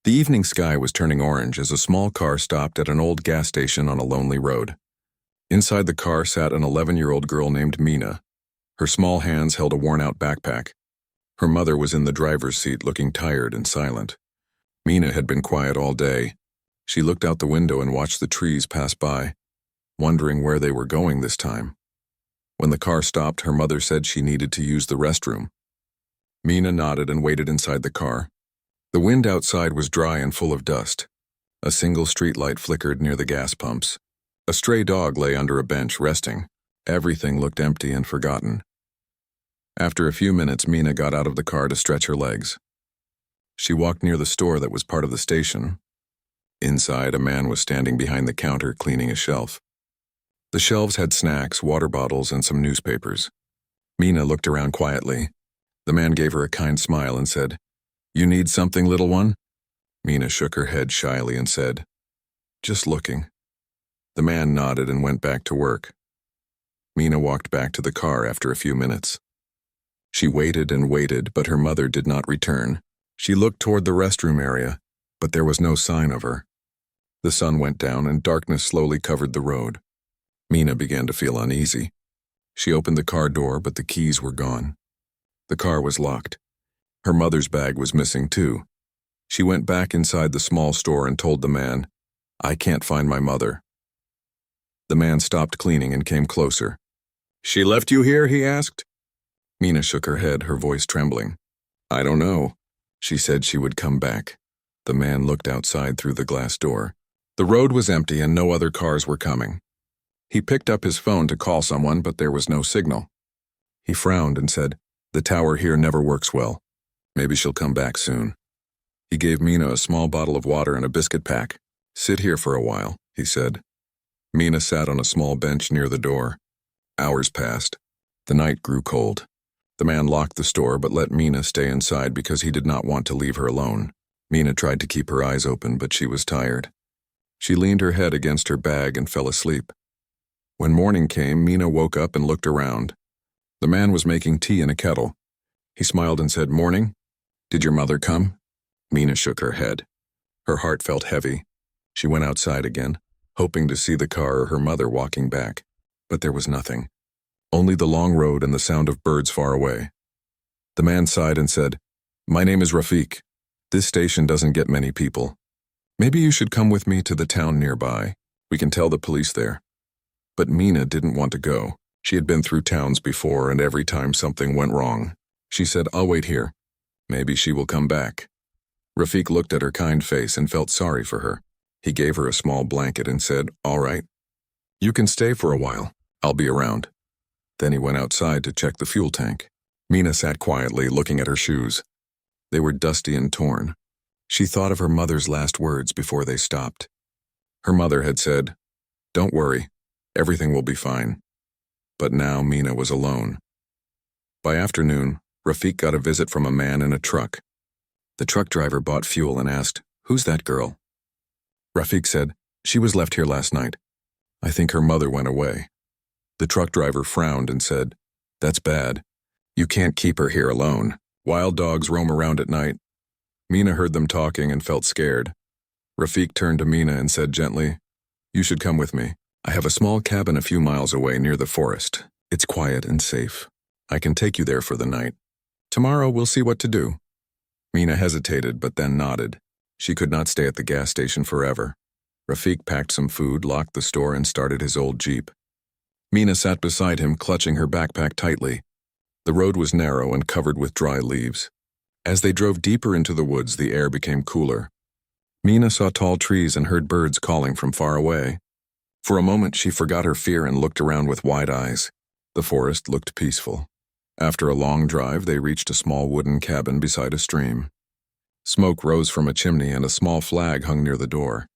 The evening sky was turning orange as a small car stopped at an old gas station on a lonely road. Inside the car sat an 11-year-old girl named Mina. Her small hands held a worn-out backpack. Her mother was in the driver's seat looking tired and silent. Mina had been quiet all day. She looked out the window and watched the trees pass by, wondering where they were going this time. When the car stopped, her mother said she needed to use the restroom. Mina nodded and waited inside the car. The wind outside was dry and full of dust. A single streetlight flickered near the gas pumps. A stray dog lay under a bench, resting. Everything looked empty and forgotten. After a few minutes, Mina got out of the car to stretch her legs. She walked near the store that was part of the station. Inside, a man was standing behind the counter cleaning a shelf. The shelves had snacks, water bottles, and some newspapers. Mina looked around quietly. The man gave her a kind smile and said, "You need something, little one?" Mina shook her head shyly and said, "Just looking." The man nodded and went back to work. Mina walked back to the car after a few minutes. She waited and waited, but her mother did not return. She looked toward the restroom area, but there was no sign of her. The sun went down and darkness slowly covered the road. Mina began to feel uneasy. She opened the car door, but the keys were gone. The car was locked. Her mother's bag was missing too. She went back inside the small store and told the man, "I can't find my mother." The man stopped cleaning and came closer. "She left you here?" he asked. Mina shook her head, her voice trembling. "I don't know. She said she would come back." The man looked outside through the glass door. The road was empty and no other cars were coming. He picked up his phone to call someone, but there was no signal. He frowned and said, "The tower here never works well. Maybe she'll come back soon." He gave Mina a small bottle of water and a biscuit pack. "Sit here for a while," he said. Mina sat on a small bench near the door. Hours passed. The night grew cold. The man locked the store but let Mina stay inside because he did not want to leave her alone. Mina tried to keep her eyes open, but she was tired. She leaned her head against her bag and fell asleep. When morning came, Mina woke up and looked around. The man was making tea in a kettle. He smiled and said, "Morning. Did your mother come?" Mina shook her head. Her heart felt heavy. She went outside again, hoping to see the car or her mother walking back. But there was nothing. Only the long road and the sound of birds far away. The man sighed and said, "My name is Rafiq. This station doesn't get many people. Maybe you should come with me to the town nearby. We can tell the police there." But Mina didn't want to go. She had been through towns before, and every time something went wrong. She said, "I'll wait here. Maybe she will come back." Rafiq looked at her kind face and felt sorry for her. He gave her a small blanket and said, "All right. You can stay for a while. I'll be around." Then he went outside to check the fuel tank. Mina sat quietly, looking at her shoes. They were dusty and torn. She thought of her mother's last words before they stopped. Her mother had said, "Don't worry, everything will be fine." But now Mina was alone. By afternoon, Rafiq got a visit from a man in a truck. The truck driver bought fuel and asked, "Who's that girl?" Rafiq said, "She was left here last night. I think her mother went away." The truck driver frowned and said, "That's bad. You can't keep her here alone. Wild dogs roam around at night." Mina heard them talking and felt scared. Rafiq turned to Mina and said gently, "You should come with me. I have a small cabin a few miles away near the forest. It's quiet and safe. I can take you there for the night. Tomorrow we'll see what to do." Mina hesitated but then nodded. She could not stay at the gas station forever. Rafiq packed some food, locked the store, and started his old Jeep. Mina sat beside him, clutching her backpack tightly. The road was narrow and covered with dry leaves. As they drove deeper into the woods, the air became cooler. Mina saw tall trees and heard birds calling from far away. For a moment, she forgot her fear and looked around with wide eyes. The forest looked peaceful. After a long drive, they reached a small wooden cabin beside a stream. Smoke rose from a chimney and a small flag hung near the door.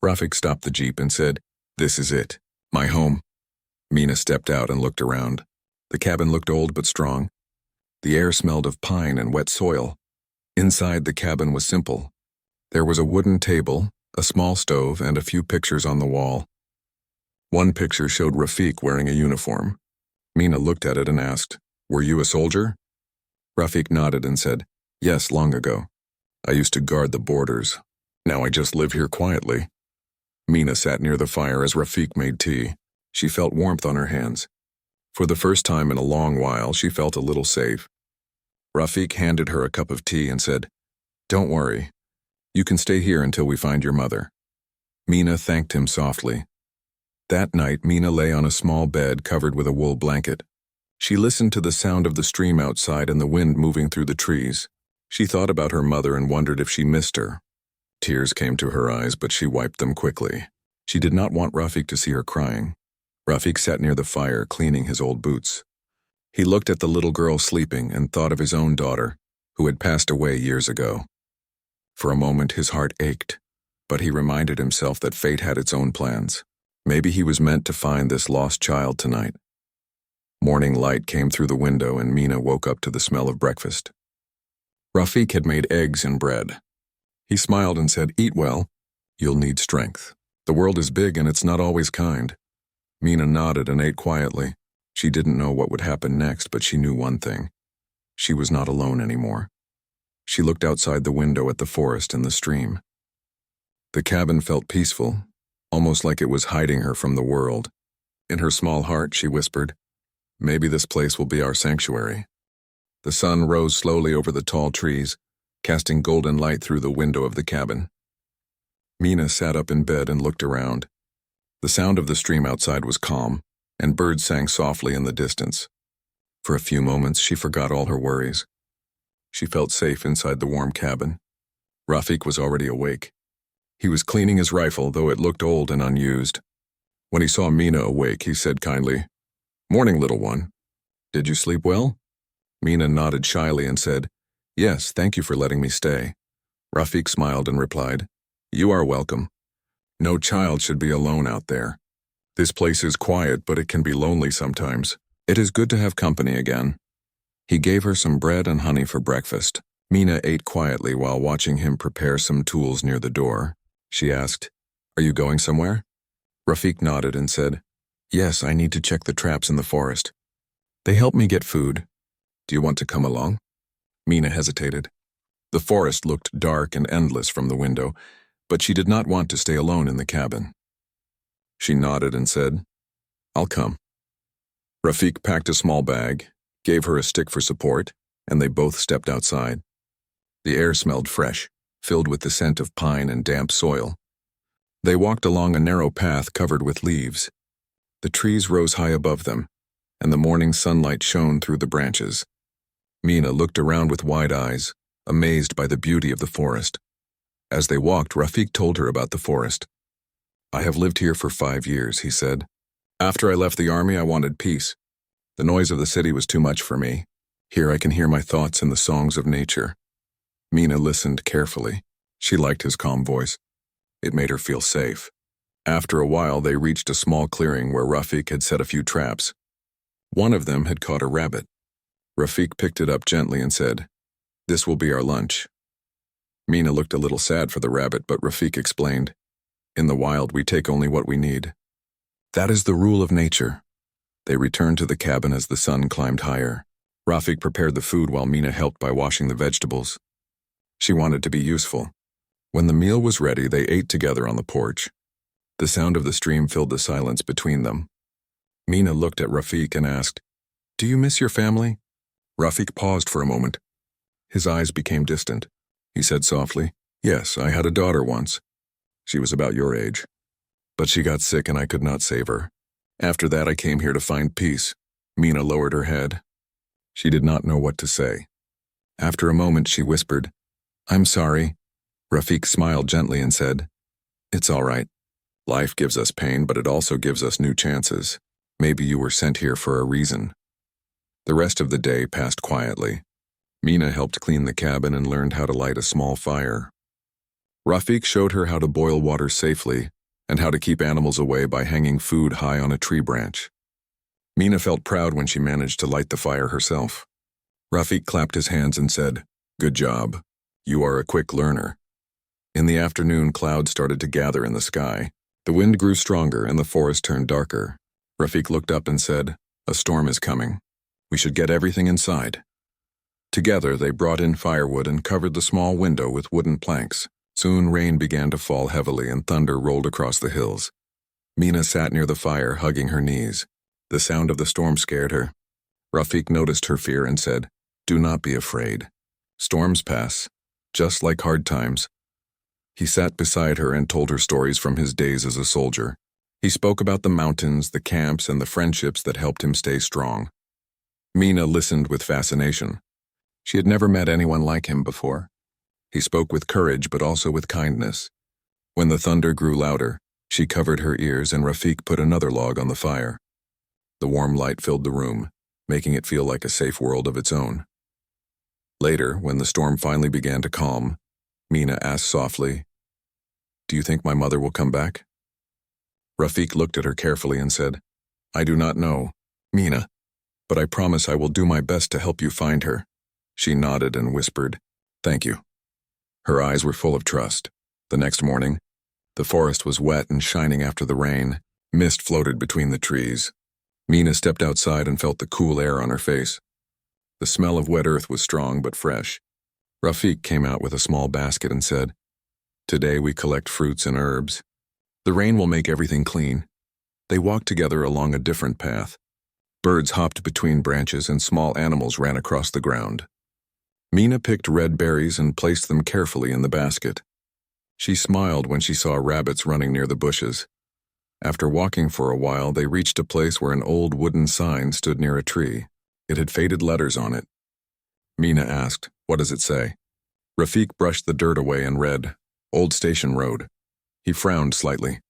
Rafiq stopped the Jeep and said, "This is it, my home." Mina stepped out and looked around. The cabin looked old but strong. The air smelled of pine and wet soil. Inside, the cabin was simple. There was a wooden table, a small stove, and a few pictures on the wall. One picture showed Rafiq wearing a uniform. Mina looked at it and asked, "Were you a soldier?" Rafiq nodded and said, "Yes, long ago." I used to guard the borders. Now I just live here quietly. Mina sat near the fire as Rafik made tea. She felt warmth on her hands. For the first time in a long while, she felt a little safe. Rafik handed her a cup of tea and said, "Don't worry. You can stay here until we find your mother." Mina thanked him softly. That night, Mina lay on a small bed covered with a wool blanket. She listened to the sound of the stream outside and the wind moving through the trees. She thought about her mother and wondered if she missed her. Tears came to her eyes, but she wiped them quickly. She did not want Rafik to see her crying. Rafik sat near the fire, cleaning his old boots. He looked at the little girl sleeping and thought of his own daughter, who had passed away years ago. For a moment, his heart ached, but he reminded himself that fate had its own plans. Maybe he was meant to find this lost child tonight. Morning light came through the window and Mina woke up to the smell of breakfast. Rafik had made eggs and bread. He smiled and said, "Eat well. You'll need strength. The world is big and it's not always kind." Mina nodded and ate quietly. She didn't know what would happen next, but she knew one thing. She was not alone anymore. She looked outside the window at the forest and the stream. The cabin felt peaceful, almost like it was hiding her from the world. In her small heart, she whispered, "Maybe this place will be our sanctuary." The sun rose slowly over the tall trees, casting golden light through the window of the cabin. Mina sat up in bed and looked around. The sound of the stream outside was calm, and birds sang softly in the distance. For a few moments, she forgot all her worries. She felt safe inside the warm cabin. Rafik was already awake. He was cleaning his rifle, though it looked old and unused. When he saw Mina awake, he said kindly, "Morning, little one. Did you sleep well?" Mina nodded shyly and said, "Yes, thank you for letting me stay." Rafik smiled and replied, "You are welcome. No child should be alone out there. This place is quiet, but it can be lonely sometimes. It is good to have company again." He gave her some bread and honey for breakfast. Mina ate quietly while watching him prepare some tools near the door. She asked, "Are you going somewhere?" Rafik nodded and said, "Yes, I need to check the traps in the forest. They help me get food. Do you want to come along?" Mina hesitated. The forest looked dark and endless from the window, but she did not want to stay alone in the cabin. She nodded and said, "I'll come." Rafik packed a small bag, gave her a stick for support, and they both stepped outside. The air smelled fresh, filled with the scent of pine and damp soil. They walked along a narrow path covered with leaves. The trees rose high above them, and the morning sunlight shone through the branches. Mina looked around with wide eyes, amazed by the beauty of the forest. As they walked, Rafik told her about the forest. "I have lived here for 5 years," he said. "After I left the army, I wanted peace. The noise of the city was too much for me. Here I can hear my thoughts in the songs of nature." Mina listened carefully. She liked his calm voice. It made her feel safe. After a while, they reached a small clearing where Rafik had set a few traps. One of them had caught a rabbit. Rafik picked it up gently and said, "This will be our lunch." Mina looked a little sad for the rabbit, but Rafik explained, "In the wild, we take only what we need. That is the rule of nature." They returned to the cabin as the sun climbed higher. Rafik prepared the food while Mina helped by washing the vegetables. She wanted to be useful. When the meal was ready, they ate together on the porch. The sound of the stream filled the silence between them. Mina looked at Rafik and asked, "Do you miss your family?" Rafik paused for a moment. His eyes became distant. He said softly, "Yes, I had a daughter once. She was about your age. But she got sick and I could not save her. After that, I came here to find peace." Mina lowered her head. She did not know what to say. After a moment, she whispered, "I'm sorry." Rafik smiled gently and said, "It's all right. Life gives us pain, but it also gives us new chances. Maybe you were sent here for a reason." The rest of the day passed quietly. Mina helped clean the cabin and learned how to light a small fire. Rafik showed her how to boil water safely and how to keep animals away by hanging food high on a tree branch. Mina felt proud when she managed to light the fire herself. Rafik clapped his hands and said, "Good job. You are a quick learner." In the afternoon, clouds started to gather in the sky. The wind grew stronger and the forest turned darker. Rafik looked up and said, "A storm is coming. We should get everything inside." Together, they brought in firewood and covered the small window with wooden planks. Soon rain began to fall heavily and thunder rolled across the hills. Mina sat near the fire, hugging her knees. The sound of the storm scared her. Rafik noticed her fear and said, "Do not be afraid. Storms pass, just like hard times." He sat beside her and told her stories from his days as a soldier. He spoke about the mountains, the camps, and the friendships that helped him stay strong. Mina listened with fascination. She had never met anyone like him before. He spoke with courage but also with kindness. When the thunder grew louder, she covered her ears and Rafik put another log on the fire. The warm light filled the room, making it feel like a safe world of its own. Later, when the storm finally began to calm, Mina asked softly, "Do you think my mother will come back?" Rafik looked at her carefully and said, "I do not know, Mina, but I promise I will do my best to help you find her." She nodded and whispered, "Thank you." Her eyes were full of trust. The next morning, the forest was wet and shining after the rain. Mist floated between the trees. Mina stepped outside and felt the cool air on her face. The smell of wet earth was strong but fresh. Rafik came out with a small basket and said, "Today we collect fruits and herbs. The rain will make everything clean." They walked together along a different path. Birds hopped between branches and small animals ran across the ground. Mina picked red berries and placed them carefully in the basket. She smiled when she saw rabbits running near the bushes. After walking for a while, they reached a place where an old wooden sign stood near a tree. It had faded letters on it. Mina asked, "What does it say?" Rafik brushed the dirt away and read, "Old Station Road." He frowned slightly.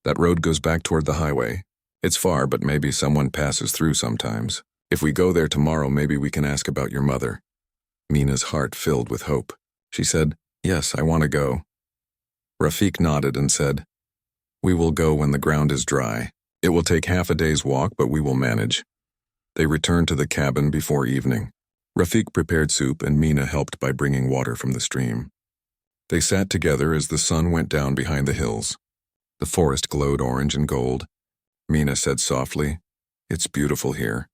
"That road goes back toward the highway. It's far, but maybe someone passes through sometimes. If we go there tomorrow, maybe we can ask about your mother." Mina's heart filled with hope. She said, "Yes, I want to go." Rafik nodded and said, "We will go when the ground is dry. It will take half a day's walk, but we will manage." They returned to the cabin before evening. Rafik prepared soup and Mina helped by bringing water from the stream. They sat together as the sun went down behind the hills. The forest glowed orange and gold. Mina said softly, "It's beautiful here."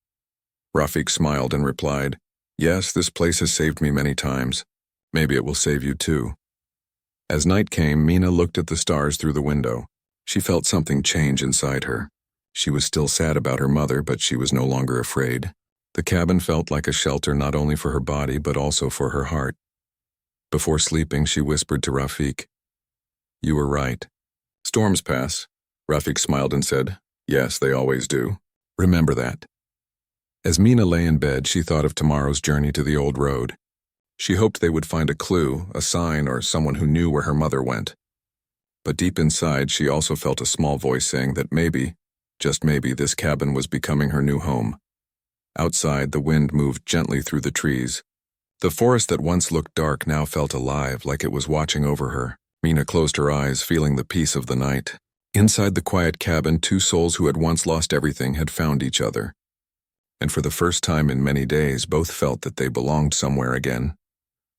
Rafik smiled and replied, "Yes, this place has saved me many times. Maybe it will save you too." As night came, Mina looked at the stars through the window. She felt something change inside her. She was still sad about her mother, but she was no longer afraid. The cabin felt like a shelter not only for her body, but also for her heart. Before sleeping, she whispered to Rafik, "You were right. Storms pass." Rafik smiled and said, "Yes, they always do. Remember that." As Mina lay in bed, she thought of tomorrow's journey to the old road. She hoped they would find a clue, a sign, or someone who knew where her mother went. But deep inside, she also felt a small voice saying that maybe, just maybe, this cabin was becoming her new home. Outside, the wind moved gently through the trees. The forest that once looked dark now felt alive, like it was watching over her. Mina closed her eyes, feeling the peace of the night. Inside the quiet cabin, two souls who had once lost everything had found each other. And for the first time in many days, both felt that they belonged somewhere again.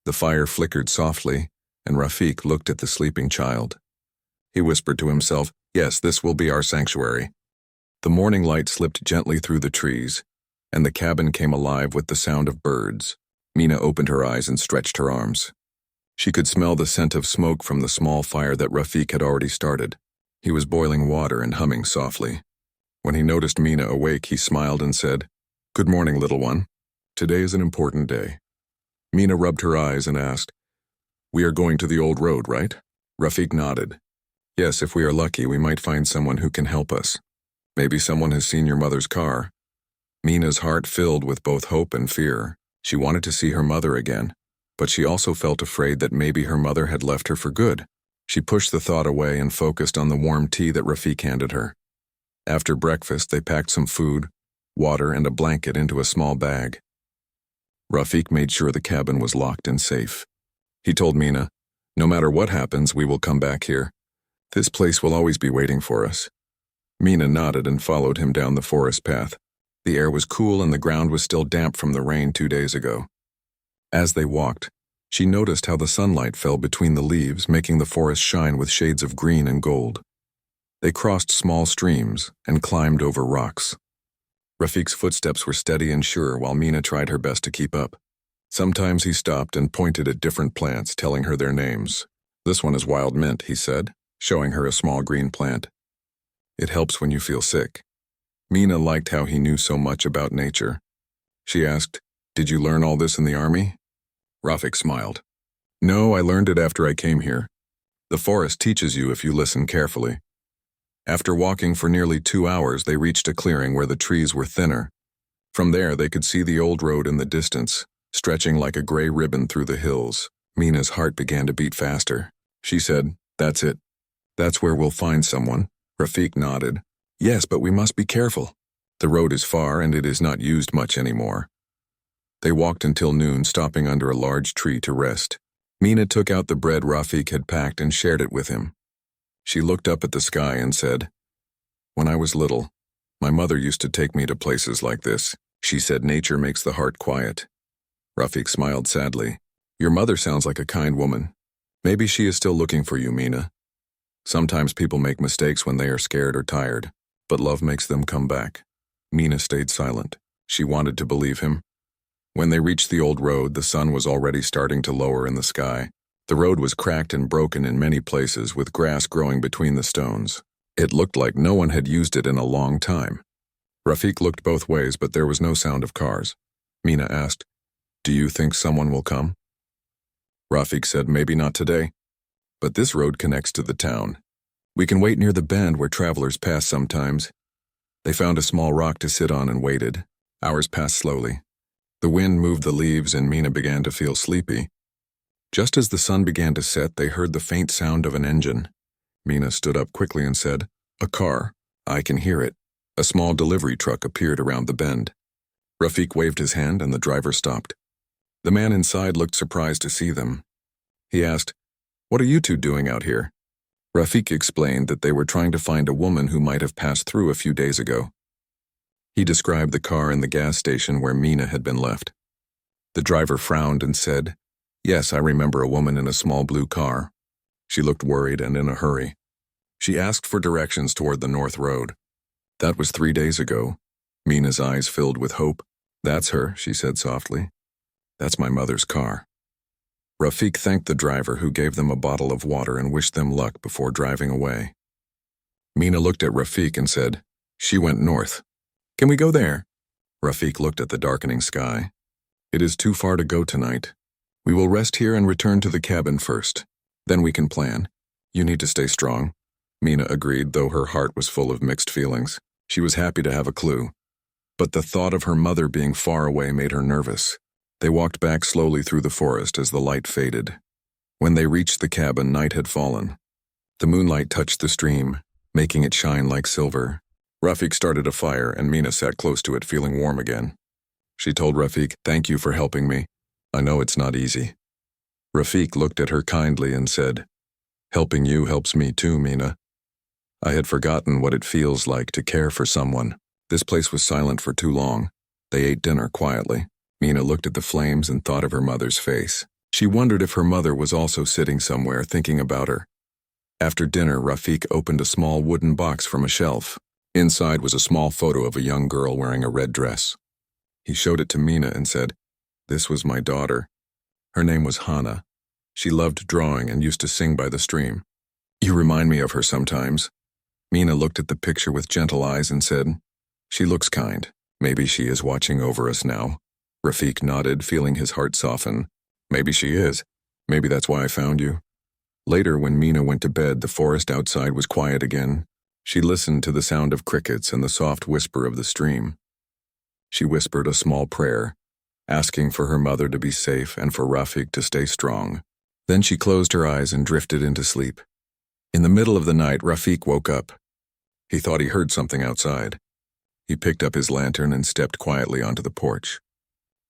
The fire flickered softly, and Rafik looked at the sleeping child. He whispered to himself, "Yes, this will be our sanctuary." The morning light slipped gently through the trees, and the cabin came alive with the sound of birds. Mina opened her eyes and stretched her arms. She could smell the scent of smoke from the small fire that Rafik had already started. He was boiling water and humming softly. When he noticed Mina awake, he smiled and said, "Good morning, little one. Today is an important day." Mina rubbed her eyes and asked, "We are going to the old road, right?" Rafik nodded. "Yes, if we are lucky, we might find someone who can help us. Maybe someone has seen your mother's car." Mina's heart filled with both hope and fear. She wanted to see her mother again, but she also felt afraid that maybe her mother had left her for good. She pushed the thought away and focused on the warm tea that Rafik handed her. After breakfast, they packed some food, water, and a blanket into a small bag. Rafik made sure the cabin was locked and safe. He told Mina, "No matter what happens, we will come back here. This place will always be waiting for us." Mina nodded and followed him down the forest path. The air was cool and the ground was still damp from the rain 2 days ago. As they walked, she noticed how the sunlight fell between the leaves, making the forest shine with shades of green and gold. They crossed small streams and climbed over rocks. Rafik's footsteps were steady and sure while Mina tried her best to keep up. Sometimes he stopped and pointed at different plants, telling her their names. "This one is wild mint," he said, showing her a small green plant. "It helps when you feel sick." Mina liked how he knew so much about nature. She asked, "Did you learn all this in the army?" Rafik smiled. "No, I learned it after I came here. The forest teaches you if you listen carefully." After walking for nearly 2 hours, they reached a clearing where the trees were thinner. From there, they could see the old road in the distance, stretching like a gray ribbon through the hills. Mina's heart began to beat faster. She said, "That's it. That's where we'll find someone." Rafik nodded. "Yes, but we must be careful. The road is far and it is not used much anymore." They walked until noon, stopping under a large tree to rest. Mina took out the bread Rafik had packed and shared it with him. She looked up at the sky and said, "When I was little, my mother used to take me to places like this. She said nature makes the heart quiet." Rafik smiled sadly. "Your mother sounds like a kind woman. Maybe she is still looking for you, Mina. Sometimes people make mistakes when they are scared or tired, but love makes them come back." Mina stayed silent. She wanted to believe him. When they reached the old road, the sun was already starting to lower in the sky. The road was cracked and broken in many places, with grass growing between the stones. It looked like no one had used it in a long time. Rafik looked both ways, but there was no sound of cars. Mina asked, "Do you think someone will come?" Rafik said, "Maybe not today. But this road connects to the town. We can wait near the bend where travelers pass sometimes." They found a small rock to sit on and waited. Hours passed slowly. The wind moved the leaves and Mina began to feel sleepy. Just as the sun began to set, they heard the faint sound of an engine. Mina stood up quickly and said, "A car. I can hear it." A small delivery truck appeared around the bend. Rafik waved his hand and the driver stopped. The man inside looked surprised to see them. He asked, "What are you two doing out here?" Rafik explained that they were trying to find a woman who might have passed through a few days ago. He described the car in the gas station where Mina had been left. The driver frowned and said, "Yes, I remember a woman in a small blue car. She looked worried and in a hurry. She asked for directions toward the north road. That was 3 days ago." Mina's eyes filled with hope. "That's her," she said softly. "That's my mother's car." Rafik thanked the driver, who gave them a bottle of water and wished them luck before driving away. Mina looked at Rafik and said, "She went north. Can we go there?" Rafik looked at the darkening sky. "It is too far to go tonight. We will rest here and return to the cabin first. Then we can plan. You need to stay strong." Mina agreed, though her heart was full of mixed feelings. She was happy to have a clue. But the thought of her mother being far away made her nervous. They walked back slowly through the forest as the light faded. When they reached the cabin, night had fallen. The moonlight touched the stream, making it shine like silver. Rafik started a fire and Mina sat close to it, feeling warm again. She told Rafik, "Thank you for helping me. I know it's not easy." Rafik looked at her kindly and said, "Helping you helps me too, Mina. I had forgotten what it feels like to care for someone." This place was silent for too long. They ate dinner quietly. Mina looked at the flames and thought of her mother's face. She wondered if her mother was also sitting somewhere thinking about her. After dinner, Rafik opened a small wooden box from a shelf. Inside was a small photo of a young girl wearing a red dress. He showed it to Mina and said, "This was my daughter. Her name was Hannah. She loved drawing and used to sing by the stream. You remind me of her sometimes." Mina looked at the picture with gentle eyes and said, "She looks kind. Maybe she is watching over us now." Rafik nodded, feeling his heart soften. "Maybe she is. Maybe that's why I found you." Later, when Mina went to bed, the forest outside was quiet again. She listened to the sound of crickets and the soft whisper of the stream. She whispered a small prayer, asking for her mother to be safe and for Rafik to stay strong. Then she closed her eyes and drifted into sleep. In the middle of the night, Rafik woke up. He thought he heard something outside. He picked up his lantern and stepped quietly onto the porch.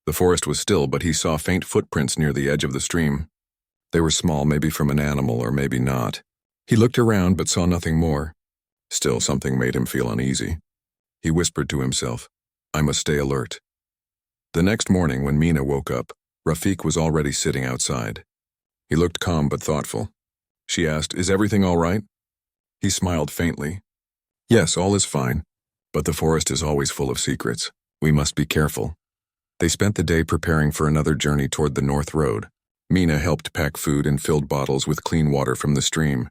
The forest was still, but he saw faint footprints near the edge of the stream. They were small, maybe from an animal or maybe not. He looked around but saw nothing more. Still, something made him feel uneasy. He whispered to himself, "I must stay alert." The next morning, when Mina woke up, Rafik was already sitting outside. He looked calm but thoughtful. She asked, "Is everything all right?" He smiled faintly. "Yes, all is fine, but the forest is always full of secrets. We must be careful." They spent the day preparing for another journey toward the North Road. Mina helped pack food and filled bottles with clean water from the stream.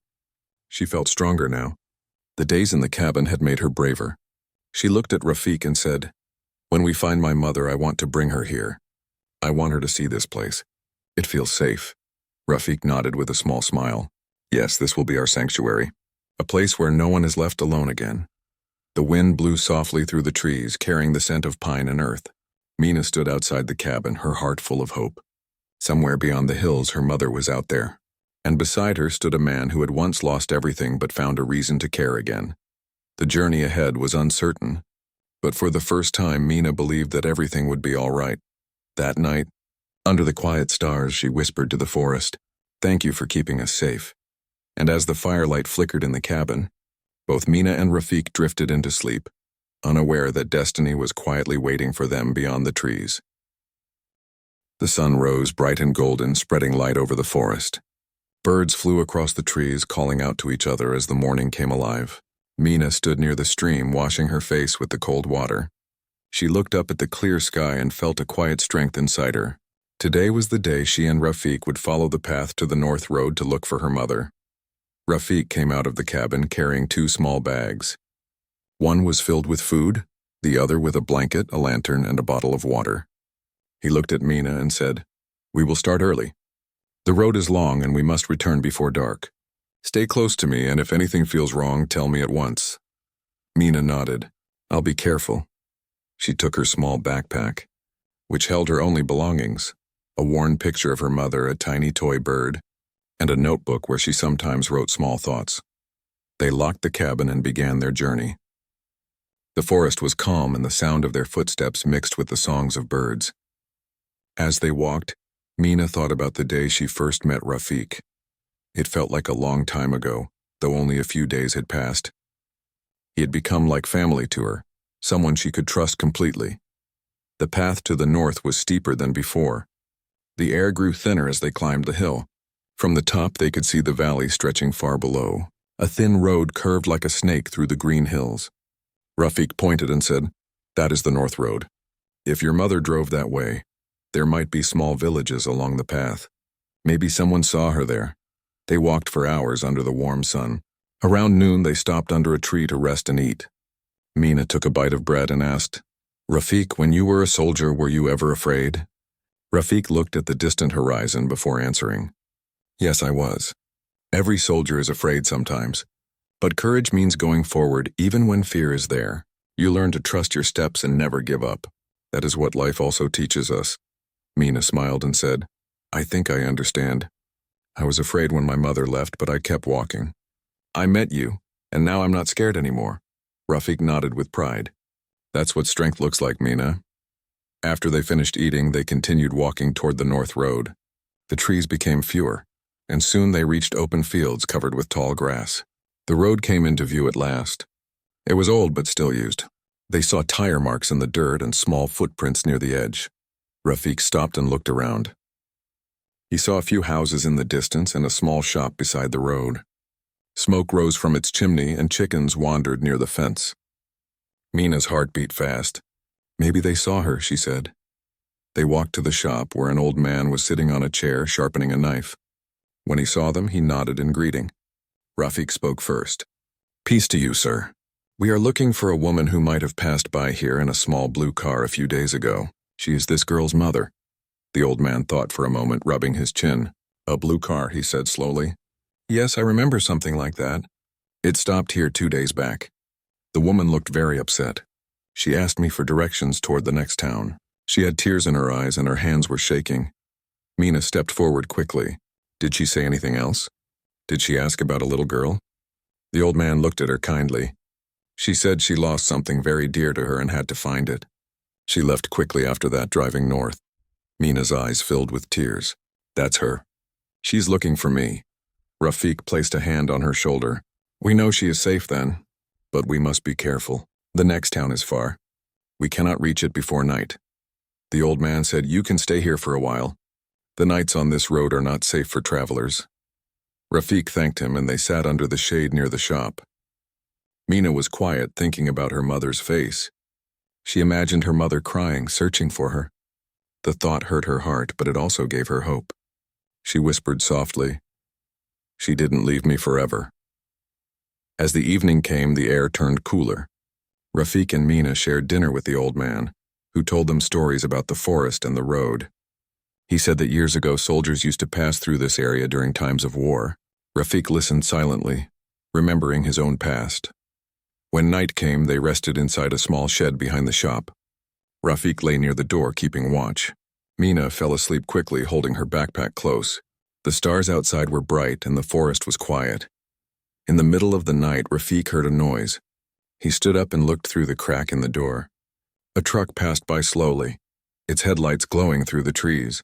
She felt stronger now. The days in the cabin had made her braver. She looked at Rafik and said, "When we find my mother, I want to bring her here. I want her to see this place. It feels safe." Rafik nodded with a small smile. "Yes, this will be our sanctuary. A place where no one is left alone again." The wind blew softly through the trees, carrying the scent of pine and earth. Mina stood outside the cabin, her heart full of hope. Somewhere beyond the hills, her mother was out there. And beside her stood a man who had once lost everything but found a reason to care again. The journey ahead was uncertain, but for the first time Mina believed that everything would be all right. That night, under the quiet stars, she whispered to the forest, "Thank you for keeping us safe." And as the firelight flickered in the cabin, both Mina and Rafik drifted into sleep, unaware that destiny was quietly waiting for them beyond the trees. The sun rose bright and golden, spreading light over the forest. Birds flew across the trees, calling out to each other as the morning came alive. Mina stood near the stream, washing her face with the cold water. She looked up at the clear sky and felt a quiet strength inside her. Today was the day she and Rafik would follow the path to the North Road to look for her mother. Rafik came out of the cabin carrying 2 small bags. One was filled with food, the other with a blanket, a lantern, and a bottle of water. He looked at Mina and said, "We will start early. The road is long and we must return before dark. Stay close to me, and if anything feels wrong, tell me at once." Mina nodded. "I'll be careful." She took her small backpack, which held her only belongings, a worn picture of her mother, a tiny toy bird, and a notebook where she sometimes wrote small thoughts. They locked the cabin and began their journey. The forest was calm and the sound of their footsteps mixed with the songs of birds. As they walked, Mina thought about the day she first met Rafik. It felt like a long time ago, though only a few days had passed. He had become like family to her, someone she could trust completely. The path to the north was steeper than before. The air grew thinner as they climbed the hill. From the top they could see the valley stretching far below. A thin road curved like a snake through the green hills. Rafik pointed and said, "That is the North Road. If your mother drove that way, there might be small villages along the path. Maybe someone saw her there." They walked for hours under the warm sun. Around noon they stopped under a tree to rest and eat. Mina took a bite of bread and asked, "Rafik, when you were a soldier, were you ever afraid?" Rafik looked at the distant horizon before answering. "Yes, I was. Every soldier is afraid sometimes. But courage means going forward even when fear is there. You learn to trust your steps and never give up. That is what life also teaches us." Mina smiled and said, "I think I understand. I was afraid when my mother left, but I kept walking. I met you, and now I'm not scared anymore." Rafik nodded with pride. "That's what strength looks like, Mina." After they finished eating, they continued walking toward the North Road. The trees became fewer, and soon they reached open fields covered with tall grass. The road came into view at last. It was old but still used. They saw tire marks in the dirt and small footprints near the edge. Rafik stopped and looked around. He saw a few houses in the distance and a small shop beside the road. Smoke rose from its chimney and chickens wandered near the fence. Mina's heart beat fast. "Maybe they saw her," she said. They walked to the shop where an old man was sitting on a chair sharpening a knife. When he saw them, he nodded in greeting. Rafik spoke first. "Peace to you, sir. We are looking for a woman who might have passed by here in a small blue car a few days ago. She is this girl's mother." The old man thought for a moment, rubbing his chin. "A blue car," he said slowly. "Yes, I remember something like that. It stopped here 2 days back." The woman looked very upset. She asked me for directions toward the next town. She had tears in her eyes and her hands were shaking. Mina stepped forward quickly. "Did she say anything else? Did she ask about a little girl?" The old man looked at her kindly. "She said she lost something very dear to her and had to find it. She left quickly after that, driving north." Mina's eyes filled with tears. "That's her. She's looking for me." Rafik placed a hand on her shoulder. "We know she is safe then, but we must be careful. The next town is far. We cannot reach it before night." The old man said, "You can stay here for a while. The nights on this road are not safe for travelers." Rafik thanked him and they sat under the shade near the shop. Mina was quiet, thinking about her mother's face. She imagined her mother crying, searching for her. The thought hurt her heart, but it also gave her hope. She whispered softly, "She didn't leave me forever." As the evening came, the air turned cooler. Rafik and Mina shared dinner with the old man, who told them stories about the forest and the road. He said that years ago soldiers used to pass through this area during times of war. Rafik listened silently, remembering his own past. When night came, they rested inside a small shed behind the shop. Rafik lay near the door, keeping watch. Mina fell asleep quickly, holding her backpack close. The stars outside were bright and the forest was quiet. In the middle of the night, Rafik heard a noise. He stood up and looked through the crack in the door. A truck passed by slowly, its headlights glowing through the trees.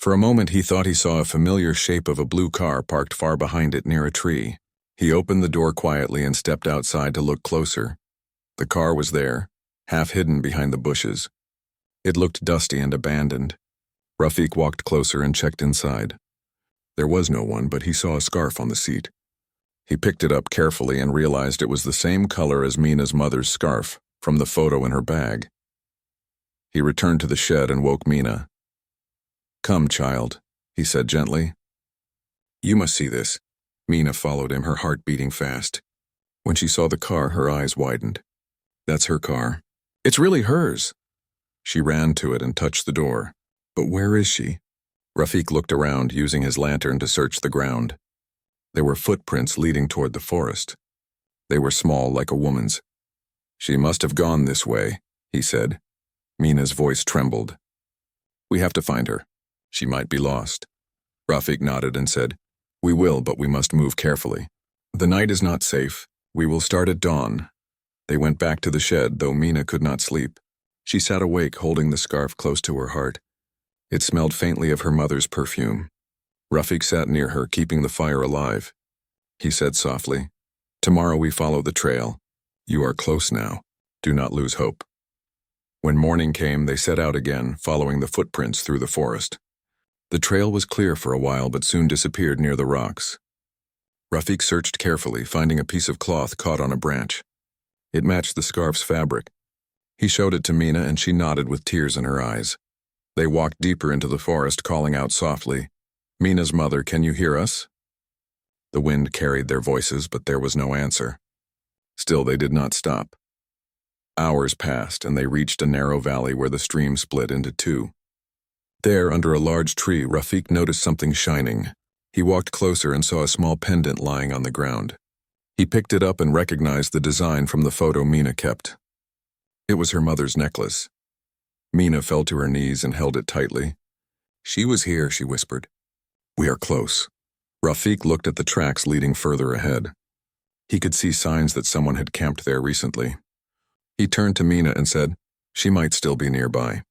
For a moment he thought he saw a familiar shape of a blue car parked far behind it near a tree. He opened the door quietly and stepped outside to look closer. The car was there, half hidden behind the bushes. It looked dusty and abandoned. Rafik walked closer and checked inside. There was no one, but he saw a scarf on the seat. He picked it up carefully and realized it was the same color as Mina's mother's scarf from the photo in her bag. He returned to the shed and woke Mina. "Come, child," he said gently. "You must see this." Mina followed him, her heart beating fast. When she saw the car, her eyes widened. "That's her car. It's really hers." She ran to it and touched the door. "But where is she?" Rafik looked around, using his lantern to search the ground. There were footprints leading toward the forest. They were small, like a woman's. "She must have gone this way," he said. Mina's voice trembled. "We have to find her. She might be lost." Rafik nodded and said, "We will, but we must move carefully. The night is not safe. We will start at dawn." They went back to the shed, though Mina could not sleep. She sat awake, holding the scarf close to her heart. It smelled faintly of her mother's perfume. Rafik sat near her, keeping the fire alive. He said softly, "Tomorrow we follow the trail. You are close now. Do not lose hope." When morning came, they set out again, following the footprints through the forest. The trail was clear for a while, but soon disappeared near the rocks. Rafik searched carefully, finding a piece of cloth caught on a branch. It matched the scarf's fabric. He showed it to Mina, and she nodded with tears in her eyes. They walked deeper into the forest, calling out softly, "Mina's mother, can you hear us?" The wind carried their voices, but there was no answer. Still, they did not stop. Hours passed, and they reached a narrow valley where the stream split into two. There, under a large tree, Rafik noticed something shining. He walked closer and saw a small pendant lying on the ground. He picked it up and recognized the design from the photo Mina kept. It was her mother's necklace. Mina fell to her knees and held it tightly. "She was here," she whispered. "We are close." Rafik looked at the tracks leading further ahead. He could see signs that someone had camped there recently. He turned to Mina and said, "She might still be nearby.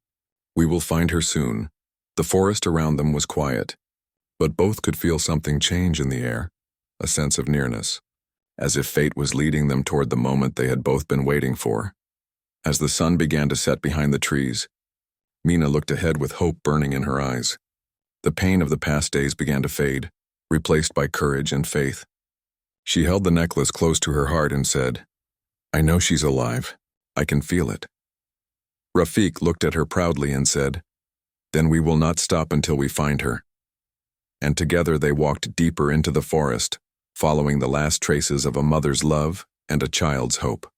We will find her soon." The forest around them was quiet, but both could feel something change in the air, a sense of nearness, as if fate was leading them toward the moment they had both been waiting for. As the sun began to set behind the trees, Mina looked ahead with hope burning in her eyes. The pain of the past days began to fade, replaced by courage and faith. She held the necklace close to her heart and said, "I know she's alive. I can feel it." Rafik looked at her proudly and said, "Then we will not stop until we find her." And together they walked deeper into the forest, following the last traces of a mother's love and a child's hope.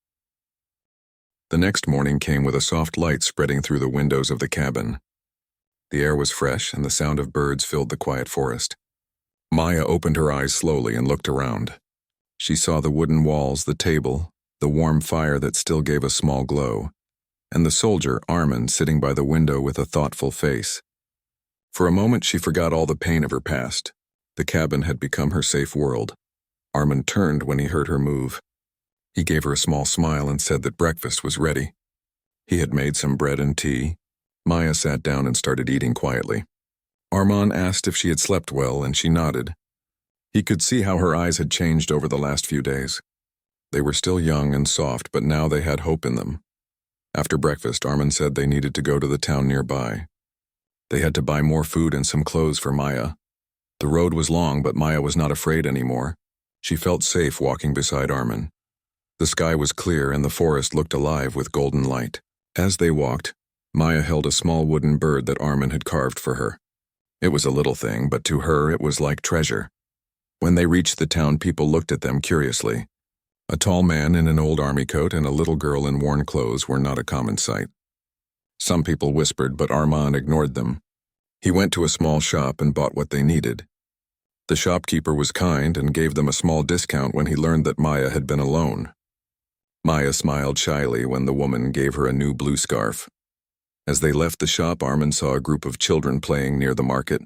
The next morning came with a soft light spreading through the windows of the cabin. The air was fresh and the sound of birds filled the quiet forest. Maya opened her eyes slowly and looked around. She saw the wooden walls, the table, the warm fire that still gave a small glow, and the soldier, Armin, sitting by the window with a thoughtful face. For a moment she forgot all the pain of her past. The cabin had become her safe world. Armin turned when he heard her move. He gave her a small smile and said that breakfast was ready. He had made some bread and tea. Maya sat down and started eating quietly. Armin asked if she had slept well, and she nodded. He could see how her eyes had changed over the last few days. They were still young and soft, but now they had hope in them. After breakfast, Armin said they needed to go to the town nearby. They had to buy more food and some clothes for Maya. The road was long, but Maya was not afraid anymore. She felt safe walking beside Armin. The sky was clear and the forest looked alive with golden light. As they walked, Maya held a small wooden bird that Armin had carved for her. It was a little thing, but to her it was like treasure. When they reached the town, people looked at them curiously. A tall man in an old army coat and a little girl in worn clothes were not a common sight. Some people whispered, but Armin ignored them. He went to a small shop and bought what they needed. The shopkeeper was kind and gave them a small discount when he learned that Maya had been alone. Maya smiled shyly when the woman gave her a new blue scarf. As they left the shop, Armin saw a group of children playing near the market.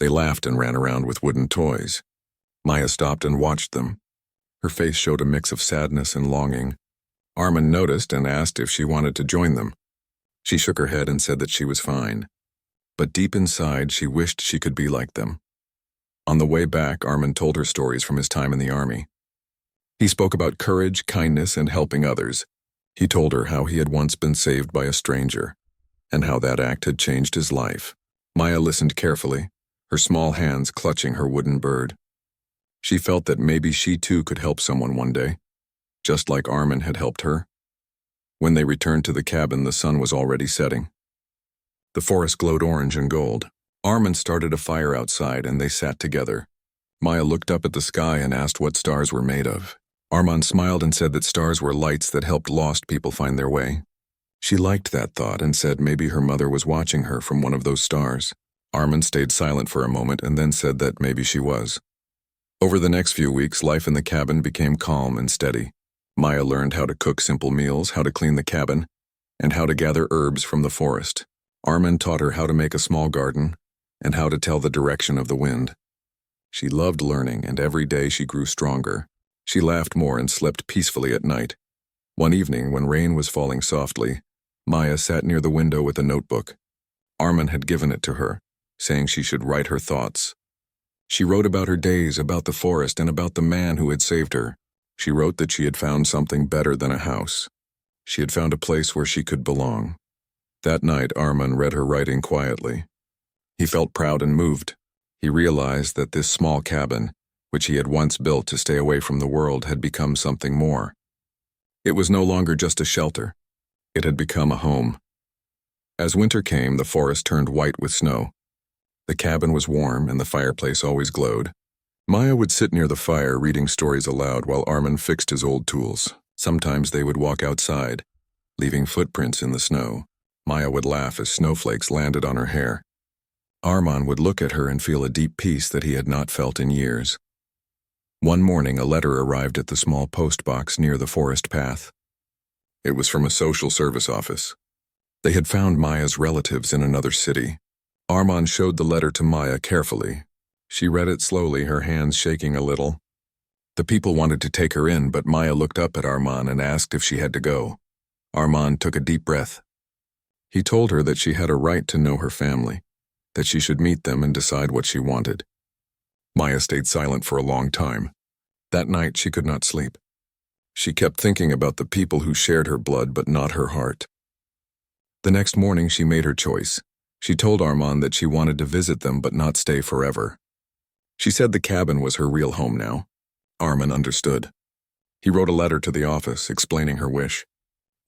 They laughed and ran around with wooden toys. Maya stopped and watched them. Her face showed a mix of sadness and longing. Armin noticed and asked if she wanted to join them. She shook her head and said that she was fine. But deep inside, she wished she could be like them. On the way back, Armin told her stories from his time in the army. He spoke about courage, kindness, and helping others. He told her how he had once been saved by a stranger, and how that act had changed his life. Maya listened carefully, her small hands clutching her wooden bird. She felt that maybe she too could help someone one day, just like Armin had helped her. When they returned to the cabin, the sun was already setting. The forest glowed orange and gold. Armin started a fire outside and they sat together. Maya looked up at the sky and asked what stars were made of. Armin smiled and said that stars were lights that helped lost people find their way. She liked that thought and said maybe her mother was watching her from one of those stars. Armin stayed silent for a moment and then said that maybe she was. Over the next few weeks, life in the cabin became calm and steady. Maya learned how to cook simple meals, how to clean the cabin, and how to gather herbs from the forest. Armin taught her how to make a small garden and how to tell the direction of the wind. She loved learning, and every day she grew stronger. She laughed more and slept peacefully at night. One evening, when rain was falling softly, Maya sat near the window with a notebook. Armin had given it to her, saying she should write her thoughts. She wrote about her days, about the forest, and about the man who had saved her. She wrote that she had found something better than a house. She had found a place where she could belong. That night, Armin read her writing quietly. He felt proud and moved. He realized that this small cabin, which he had once built to stay away from the world, had become something more. It was no longer just a shelter. It had become a home. As winter came, the forest turned white with snow. The cabin was warm and the fireplace always glowed. Maya would sit near the fire reading stories aloud while Armin fixed his old tools. Sometimes they would walk outside, leaving footprints in the snow. Maya would laugh as snowflakes landed on her hair. Armin would look at her and feel a deep peace that he had not felt in years. One morning, a letter arrived at the small post box near the forest path. It was from a social service office. They had found Maya's relatives in another city. Armin showed the letter to Maya carefully. She read it slowly, her hands shaking a little. The people wanted to take her in, but Maya looked up at Armin and asked if she had to go. Armin took a deep breath. He told her that she had a right to know her family, that she should meet them and decide what she wanted. Maya stayed silent for a long time. That night she could not sleep. She kept thinking about the people who shared her blood but not her heart. The next morning she made her choice. She told Armin that she wanted to visit them but not stay forever. She said the cabin was her real home now. Armin understood. He wrote a letter to the office explaining her wish.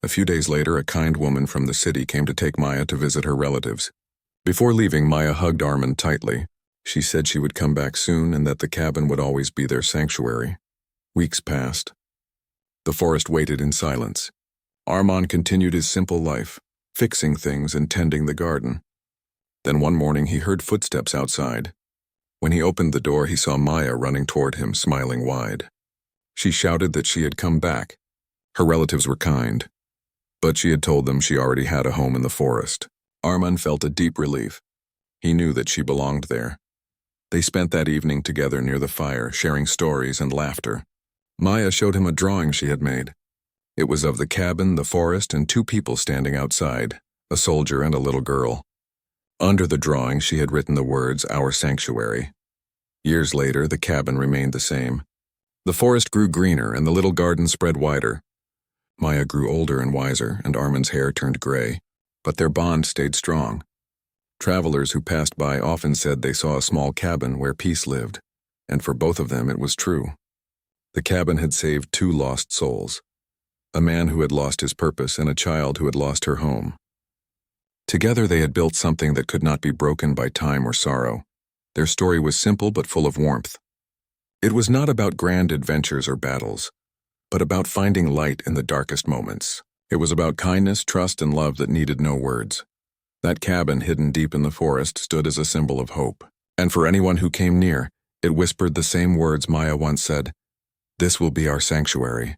A few days later, a kind woman from the city came to take Maya to visit her relatives. Before leaving, Maya hugged Armin tightly. She said she would come back soon and that the cabin would always be their sanctuary. Weeks passed. The forest waited in silence. Armin continued his simple life, fixing things and tending the garden. Then one morning he heard footsteps outside. When he opened the door, he saw Maya running toward him, smiling wide. She shouted that she had come back. Her relatives were kind, but she had told them she already had a home in the forest. Armin felt a deep relief. He knew that she belonged there. They spent that evening together near the fire, sharing stories and laughter. Maya showed him a drawing she had made. It was of the cabin, the forest, and two people standing outside, a soldier and a little girl. Under the drawing, she had written the words, "Our Sanctuary." Years later, the cabin remained the same. The forest grew greener and the little garden spread wider. Maya grew older and wiser, and Armin's hair turned gray, but their bond stayed strong. Travelers who passed by often said they saw a small cabin where peace lived, and for both of them it was true. The cabin had saved two lost souls, a man who had lost his purpose and a child who had lost her home. Together they had built something that could not be broken by time or sorrow. Their story was simple but full of warmth. It was not about grand adventures or battles, but about finding light in the darkest moments. It was about kindness, trust, and love that needed no words. That cabin hidden deep in the forest stood as a symbol of hope. And for anyone who came near, it whispered the same words Maya once said, "This will be our sanctuary."